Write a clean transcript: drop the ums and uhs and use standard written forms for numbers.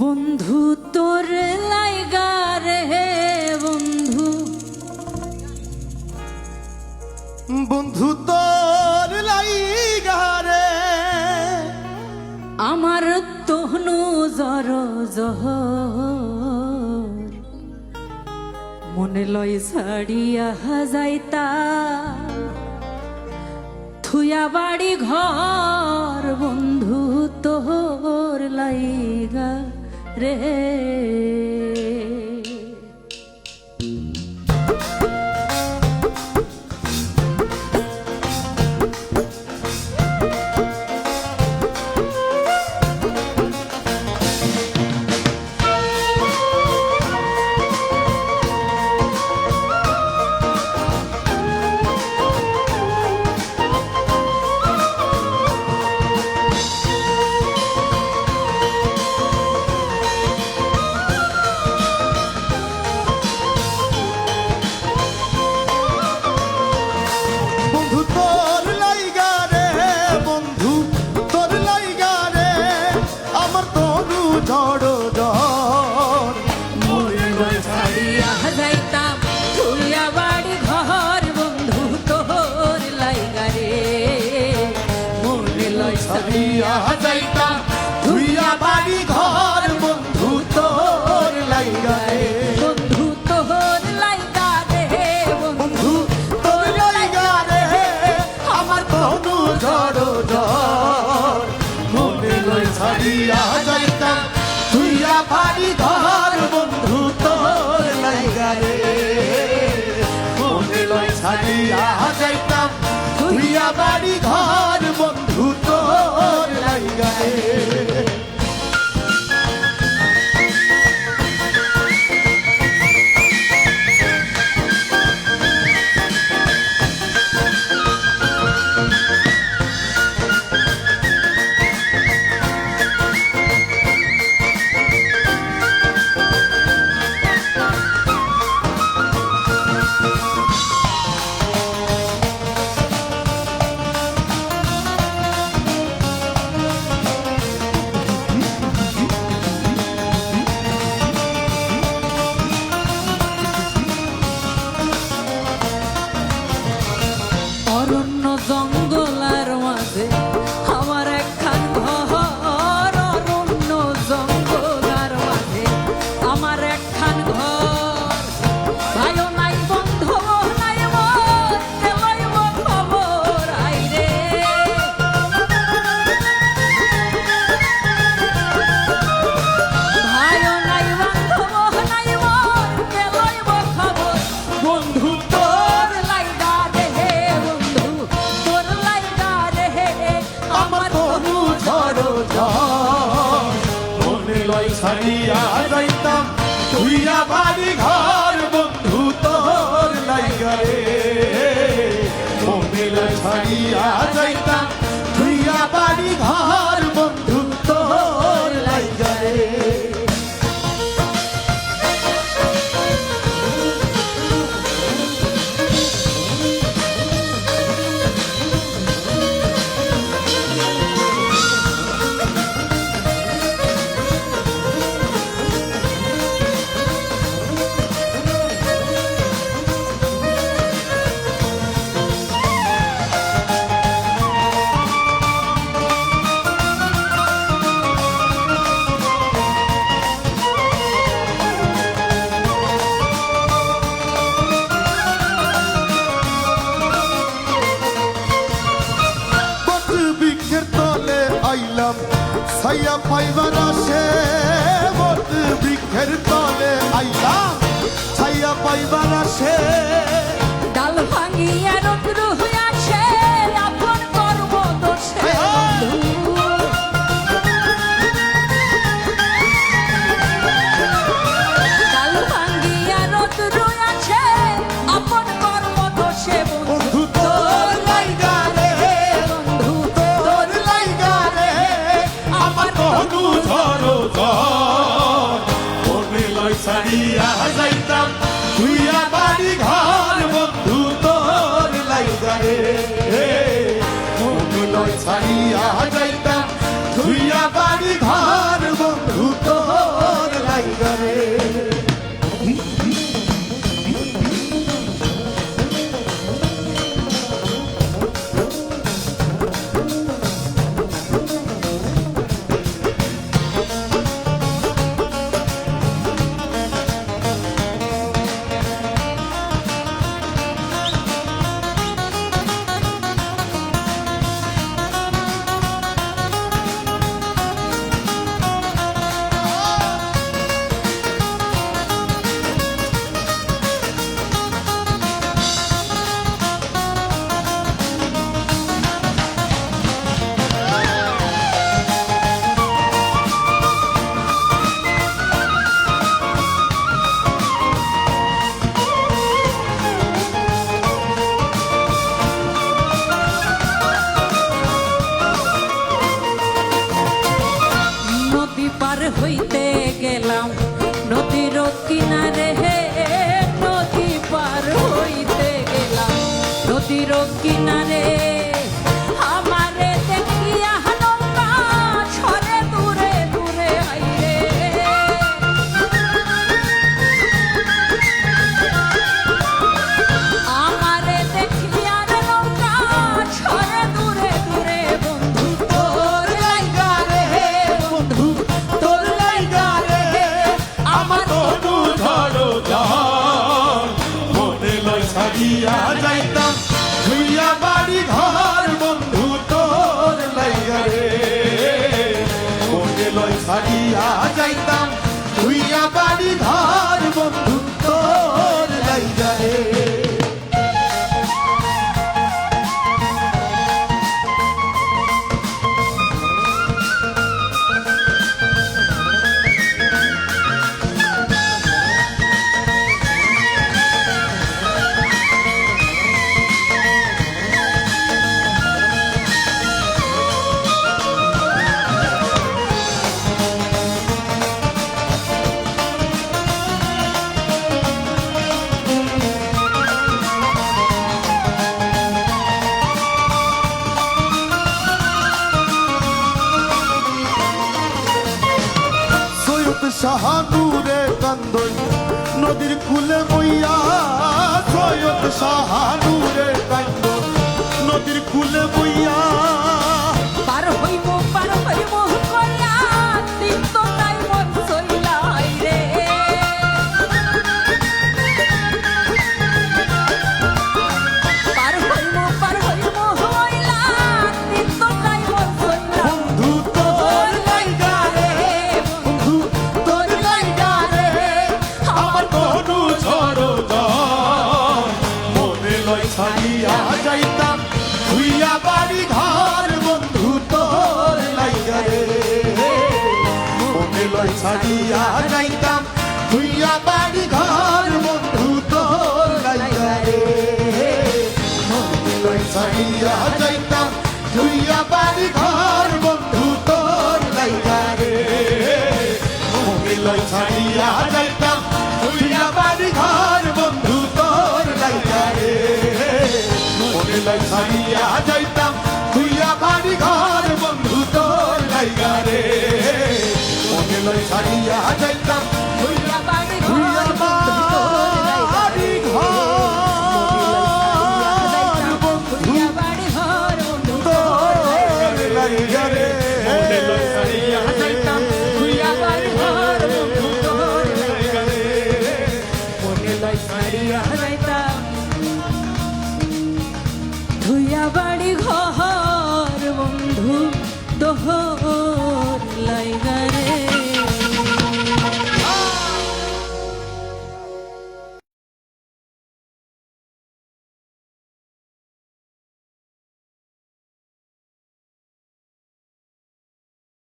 বন্ধু তোর লাইগা রে বন্ধু, বন্ধু তোর লাইগা রে আমার তহনু জর জহর, মনে লয় ছাড়িয়া যাইতা থুয়া বাড়ি ঘর। বন্ধু তোর লাইগা রে যাইতাম ধুইয়া বাড়ি ঘর। বন্ধু তোর লাইগা রে বন্ধু তোর লাইগা রে বন্ধু তোর লাইগা রে আমার তনু ঝড় ঝড়, মনে লয় ছাড়িয়া যাইতাম ধুইয়া বাড়ি ঘর। বন্ধু তোর লাইগা রে মনে লয় ছাড়িয়া যাইতাম ধুইয়া বাড়ি ঘর। বন্ধু তোর লাইগা রে অরণ্য জঙ্গলার মাঝে আমার একখান ঘর। অরণ্য জঙ্গলার মাঝে আমার একখান ঘর। ভাইও নাই বন্ধু নাই মোর, কেলইব খবর আইরে। ভাইও নাই বন্ধু নাই মোর, কেলইব খবর। বন্ধু তোর লাইগা রে বন্ধু তোর লাইগা রে আমার তনু ঝড় ঝড়, মনে লয় ছাড়িয়া যাইতাম ধুইয়া বাড়ি ঘর। বন্ধু তোর লাইগা রে মনে লয় ছাড়িয়া যাইতাম ধুইয়া বাড়ি ঘর। বন্ধু তোর লাইগা রে আইলাম ছাইয়া পাইবার আসে। বট বৃক্ষের তলে আইলাম ছাইয়া পাইবার আসে। ডাল ভাঙিয়া রৌদ্র হইয়াছে আপন কর্ম দোষে। ডাল ভাঙিয়া রৌদ্র হইয়াছে আপন কর্ম দোষে। বন্ধু তোর লাইগা রে বন্ধু তোর লাইগা রে আমার তনু ঝড় ঝড়, মনে লয় ছাড়িয়া যাইতাম ধুইয়া বাড়ি ঘর। হইতে গেলাম নদীর কিনারে, নদী পার হইতে গেলাম নদীর কিনারে। আমারে দেখিয়া নৌকা ছড়ে দূরে দূরে আইরে, আমারে দেখিয়া নৌকা ছড়ে দূরে দূরে। বন্ধু তোর লাইগা রে, বন্ধু তোর লাইগা রে, আমার তনু ঝড়ো ঝড় মনে লয় ছাড়িয়া যাইতাম ধুইয়া বাড়ি ঘর বন্ধু তোর লাইগা রে মনে লয় ছাড়িয়া যাইতাম ধুইয়া বাড়ি ঘর বন্ধু তোর লাইগা রে। শাহানুরে কান্দই নদীর কুলে বইয়া, সৈয়দ শাহানুরে কান্দই নদীর কুলে বইয়া। পার হইব কইয়া দিন তো তাই মন চইলাই রে, পার হইব হইলা দিন তো তাই মন চইলা। বন্ধু তোর লাইগা রে, বন্ধু তোর লাইগা রে আমার তনু ঝড়ো ঝড় মনে লয় ছাড়িয়া যাইতাম ধুইয়া বাড়ি ঘর বন্ধু তোর লাইগা রে মনে লয় ছাড়িয়া যাইতাম ধুইয়া বাড়ি ঘর বন্ধু তোর লাইগা রে মনে লয় ছাড়িয়া যাইতাম ধুইয়া বাড়ি ঘর বন্ধু তোর লাইগা রে মনে লয় ছাড়িয়া যাইতাম ধুইয়া বাড়ি ঘর বন্ধু তোর লাইগা রে মনে লয় ছাড়িয়া যাইতাম ধুইয়া বাড়ি ঘর বন্ধু তোর লাইগা রে মনে লয় ছাড়িয়া যাইতাম হইয়া বাড়ি ধুইয়া ঘর বাড়ি ঘর বন্ধু হইয়া বাড়ি ঘর বন্ধু তোর লাইগা রে মনে লয় ছাড়িয়া যাইতাম হইয়া বাড়ি ঘর বন্ধু তোর লাইগা রে, মনে লয় ছাড়িয়া যাইতাম ধুইয়া বাড়ি ঘর বন্ধু তোর